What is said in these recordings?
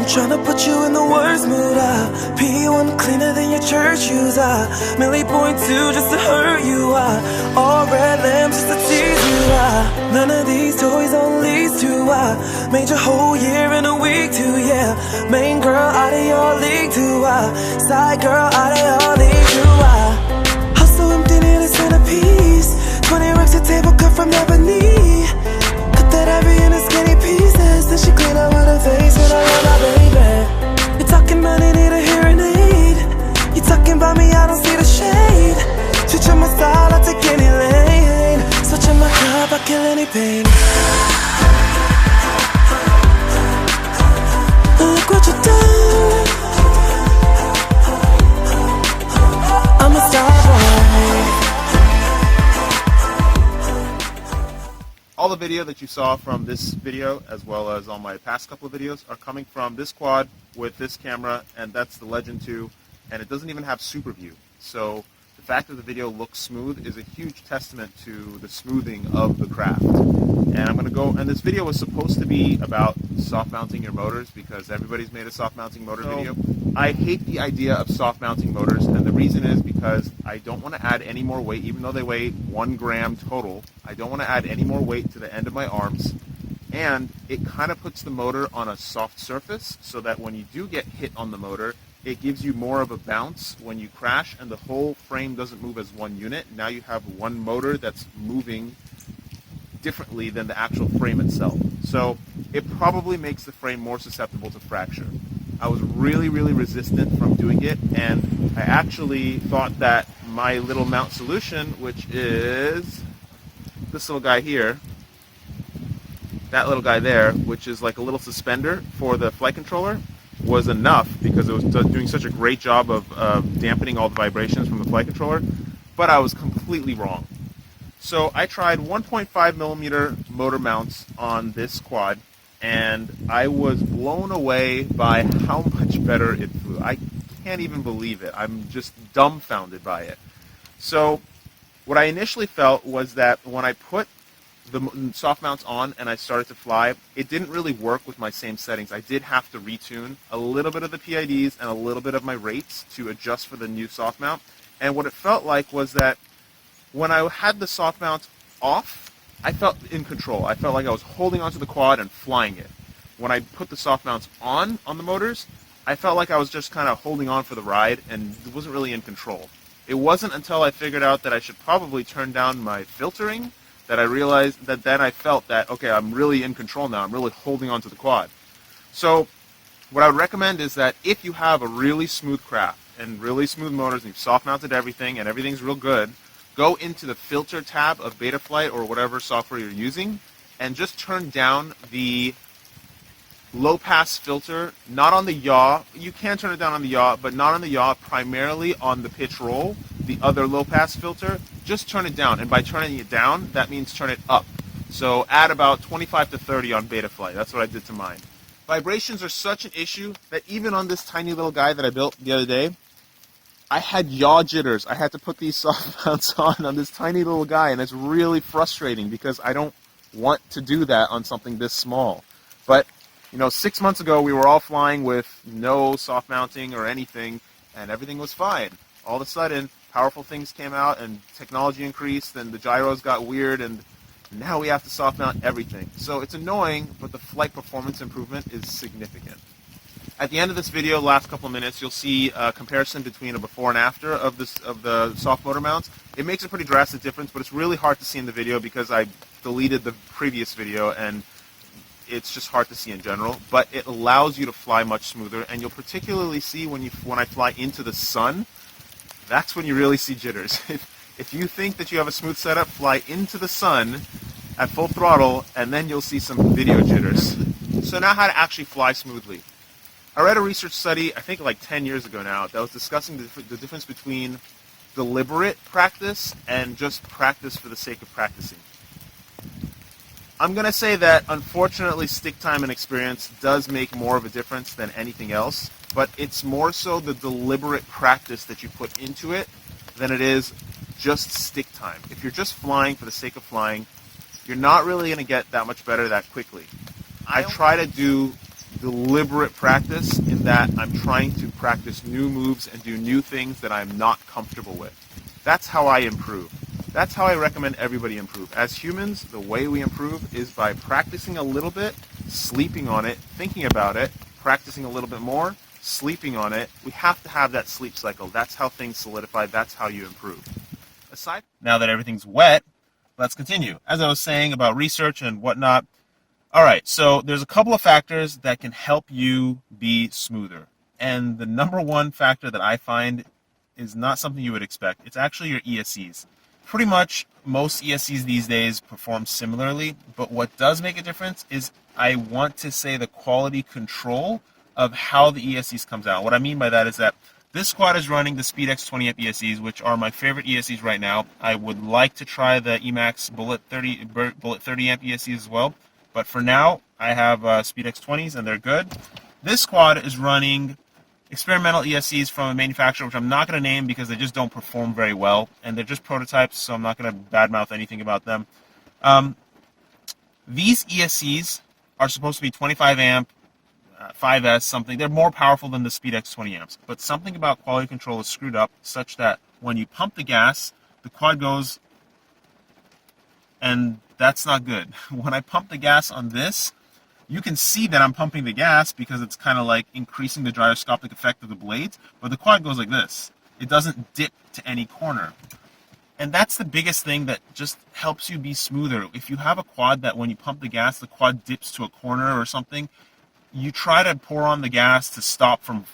tryna put you in the worst mood, P1 cleaner than your church shoes, Millie point two just to hurt you, all red lamps just to tease you, none of these toys on lease to, made your whole year in a week too, yeah. Main girl out of your league too, side girl out of your league too, hustle empty in a centerpiece, 20 racks a table cut from ebony. Cut that every in a skinny pieces, then she clean up with her face and I love my baby. You're talking money, need a hearing aid. You talking about me, I don't see the shade. Switching my style, I take any lane. Switching my cup, I kill any pain. Look what you done. I'm a star boy. All the video that you saw from this video, as well as all my past couple of videos, are coming from this quad with this camera, and that's the Legend 2, and it doesn't even have Superview. So the fact that the video looks smooth is a huge testament to the smoothing of the craft. And I'm going to go, and this video was supposed to be about soft mounting your motors because everybody's made a soft mounting motor video. I hate the idea of soft mounting motors, and the reason is because I don't want to add any more weight, even though they weigh 1 gram total. I don't want to add any more weight to the end of my arms, and it kind of puts the motor on a soft surface so that when you do get hit on the motor, it gives you more of a bounce when you crash, and the whole frame doesn't move as one unit. Now you have one motor that's moving differently than the actual frame itself. So it probably makes the frame more susceptible to fracture. I was really resistant from doing it, and I actually thought that my little mount solution, which is this little guy here, that little guy there, which is like a little suspender for the flight controller, was enough because it was doing such a great job of dampening all the vibrations from the flight controller, but I was completely wrong. So I tried 1.5 millimeter motor mounts on this quad, and I was blown away by how much better it flew. I can't even believe it. I'm just dumbfounded by it. So what I initially felt was that when I put the soft mounts on and I started to fly, it didn't really work with my same settings. I did have to retune a little bit of the PIDs and a little bit of my rates to adjust for the new soft mount. And what it felt like was that when I had the soft mount off, I felt in control. I felt like I was holding onto the quad and flying it. When I put the soft mounts on the motors, I felt like I was just kind of holding on for the ride and wasn't really in control. It wasn't until I figured out that I should probably turn down my filtering that I realized that then I felt that, okay, I'm really in control now. I'm really holding onto the quad. So what I would recommend is that if you have a really smooth craft and really smooth motors and you've soft mounted everything and everything's real good, go into the filter tab of Betaflight or whatever software you're using and just turn down the low pass filter, not on the yaw. You can turn it down on the yaw, but not on the yaw, primarily on the pitch roll, the other low pass filter. Just turn it down, and by turning it down, that means turn it up. So add about 25 to 30 on Betaflight. That's what I did to mine. Vibrations are such an issue that even on this tiny little guy that I built the other day, I had yaw jitters. I had to put these soft mounts on this tiny little guy, and it's really frustrating because I don't want to do that on something this small. But, you know, 6 months ago, we were all flying with no soft mounting or anything, and everything was fine. All of a sudden, powerful things came out, and technology increased, and the gyros got weird, and now we have to soft mount everything. So it's annoying, but the flight performance improvement is significant. At the end of this video, last couple of minutes, you'll see a comparison between a before and after of the soft motor mounts. It makes a pretty drastic difference, but it's really hard to see in the video because I deleted the previous video and it's just hard to see in general. But it allows you to fly much smoother, and you'll particularly see when I fly into the sun, that's when you really see jitters. If you think that you have a smooth setup, fly into the sun at full throttle, and then you'll see some video jitters. So now how to actually fly smoothly. I read a research study, I think like 10 years ago now, that was discussing the difference between deliberate practice and just practice for the sake of practicing. I'm going to say that, unfortunately, stick time and experience does make more of a difference than anything else, but it's more so the deliberate practice that you put into it than it is just stick time. If you're just flying for the sake of flying, you're not really going to get that much better that quickly. I try to do deliberate practice in that I'm trying to practice new moves and do new things that I'm not comfortable with. That's how I improve. That's how I recommend everybody improve. As humans, the way we improve is by practicing a little bit, sleeping on it, thinking about it, practicing a little bit more, sleeping on it. We have to have that sleep cycle. That's how things solidify. That's how you improve. Now that everything's wet, let's continue. As I was saying about research and whatnot, all right, so there's a couple of factors that can help you be smoother. And the number one factor that I find is not something you would expect. It's actually your ESCs. Pretty much most ESCs these days perform similarly, but what does make a difference is I want to say the quality control of how the ESCs comes out. What I mean by that is that this quad is running the SpediX 20 amp ESCs, which are my favorite ESCs right now. I would like to try the Emax Bullet 30 amp ESCs as well, but for now I have SpediX 20s and they're good. This quad is running experimental ESCs from a manufacturer which I'm not going to name because they just don't perform very well, and they're just prototypes, so I'm not going to badmouth anything about them. These ESCs are supposed to be 25 amp, 5S something. They're more powerful than the SpediX 20 amps, but something about quality control is screwed up such that when you pump the gas, the quad goes, and that's not good. When I pump the gas on this, you can see that I'm pumping the gas because it's kind of like increasing the gyroscopic effect of the blades, but the quad goes like this. It doesn't dip to any corner. And that's the biggest thing that just helps you be smoother. If you have a quad that when you pump the gas, the quad dips to a corner or something, you try to pour on the gas to stop from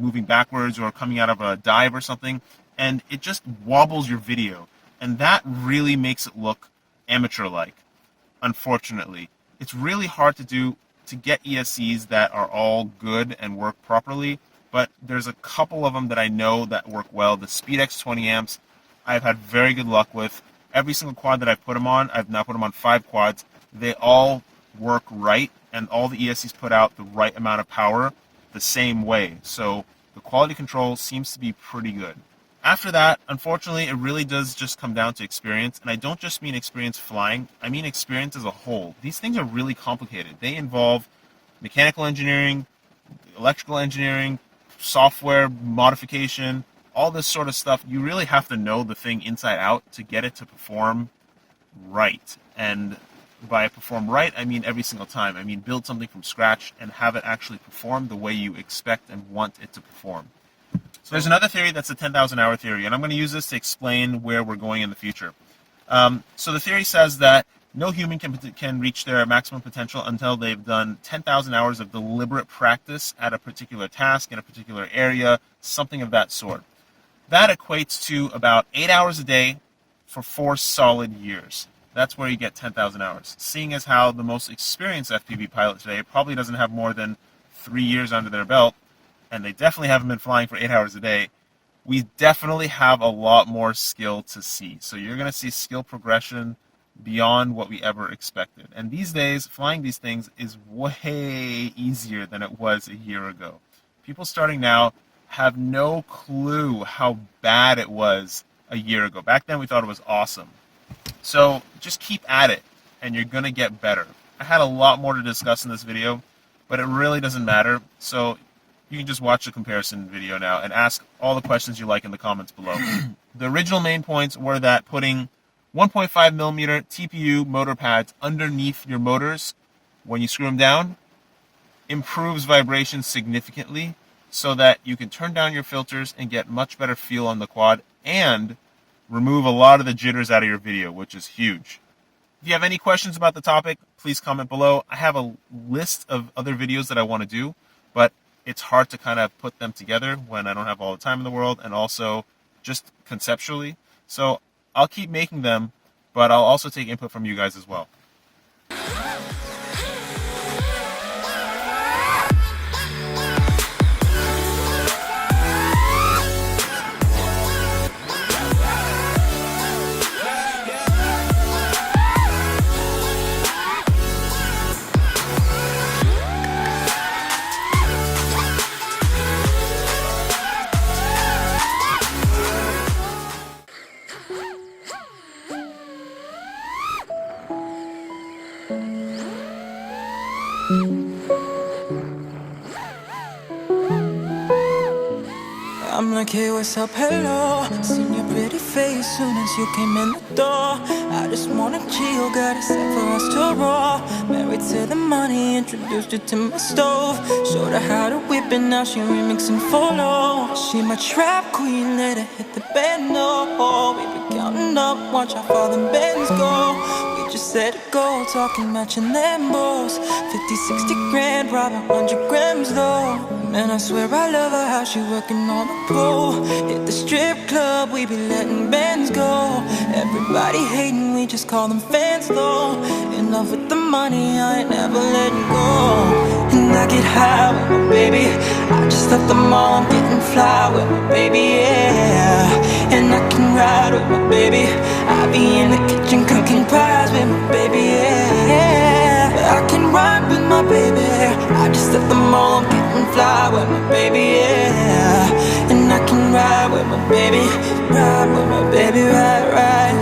moving backwards or coming out of a dive or something, and it just wobbles your video. And that really makes it look amateur-like, unfortunately. It's really hard to do to get ESCs that are all good and work properly, but there's a couple of them that I know that work well. The SpediX 20 amps, I've had very good luck with. Every single quad that I've put them on, I've now put them on 5 quads, they all work right, and all the ESCs put out the right amount of power the same way. So the quality control seems to be pretty good. After that, unfortunately, it really does just come down to experience, and I don't just mean experience flying, I mean experience as a whole. These things are really complicated. They involve mechanical engineering, electrical engineering, software modification, all this sort of stuff. You really have to know the thing inside out to get it to perform right. And by perform right, I mean every single time. I mean build something from scratch and have it actually perform the way you expect and want it to perform. So there's another theory that's the 10,000 hour theory, and I'm going to use this to explain where we're going in the future. So the theory says that no human can reach their maximum potential until they've done 10,000 hours of deliberate practice at a particular task in a particular area, something of that sort. That equates to about 8 hours a day for 4 solid years. That's where you get 10,000 hours. Seeing as how the most experienced FPV pilot today probably doesn't have more than 3 years under their belt, and they definitely haven't been flying for 8 hours a day, we definitely have a lot more skill to see. So you're going to see skill progression beyond what we ever expected. And these days, flying these things is way easier than it was a year ago. People starting now have no clue how bad it was a year ago. Back then, we thought it was awesome. So just keep at it, and you're going to get better. I had a lot more to discuss in this video, but it really doesn't matter. So you can just watch the comparison video now and ask all the questions you like in the comments below. The original main points were that putting 1.5 millimeter TPU motor pads underneath your motors when you screw them down improves vibration significantly so that you can turn down your filters and get much better feel on the quad and remove a lot of the jitters out of your video, which is huge. If you have any questions about the topic, please comment below. I have a list of other videos that I want to do, but it's hard to kind of put them together when I don't have all the time in the world and also just conceptually. So I'll keep making them, but I'll also take input from you guys as well. I'm like, hey, what's up, hello. Seen your pretty face soon as you came in the door. I just wanna chill, got a set for us to roll. Married to the money, introduced her to my stove. Showed her how to whip it, now she remixing follow. She my trap queen, let her hit the band, no. We be counting up, watch how far them bands go. We just set a goal, talking matching Lambos. 50, 60 grand, rob 100 grams though. Man, I swear I love her, how she working on the pole. Hit the strip club, we be letting bands go. Everybody hating, we just call them fans though. In love with the money, I ain't never letting go. And I get high with my baby, I just left the mall, I'm getting fly with my baby, yeah. And I can ride with my baby, I be in the kitchen cooking pies with my baby, yeah. I can ride with my baby, I just left the mall, I'm getting fly with my baby, yeah. And I can ride with my baby, ride with my baby, ride.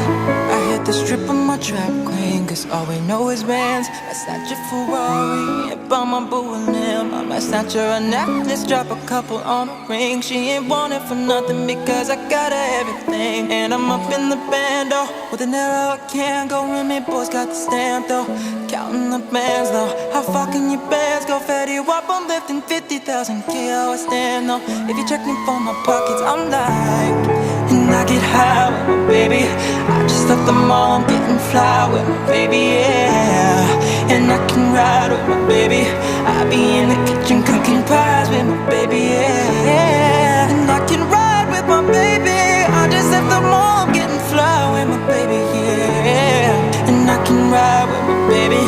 I hit the strip of my trap queen, cause all we know is bands. I snatch a Ferrari, and buy my boo a limb. I might snatch her a necklace, drop a couple on a ring. She ain't want it for nothing because I got her everything. And I'm up in the band, oh, with an arrow I can't go. Remy boys got the stamp though, counting the bands though. How far can your bands go? Fatty Wap, I'm lifting 50,000 kilo, I stand though. If you check me for my pockets, I'm like, and I get high with my baby, I just left the mall, I'm getting fly with my baby, yeah. And I can ride with my baby, I be in the kitchen cooking pies with my baby, yeah. And I can ride with my baby, I just left the mall, I'm getting fly with my baby, yeah. And I can ride with my baby,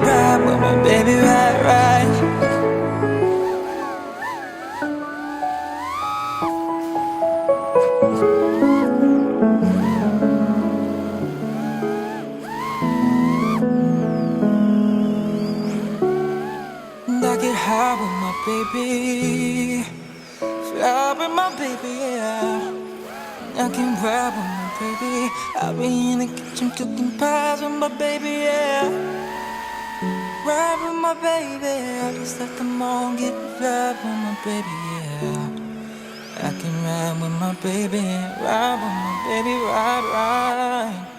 ride with my baby, ride. I get high with my baby, fly with my baby, yeah. I can ride with my baby, I'll be in the kitchen cooking pies with my baby, yeah. Ride with my baby, I just left the mall, getting fly with my baby, yeah. I can ride with my baby, ride with my baby, ride.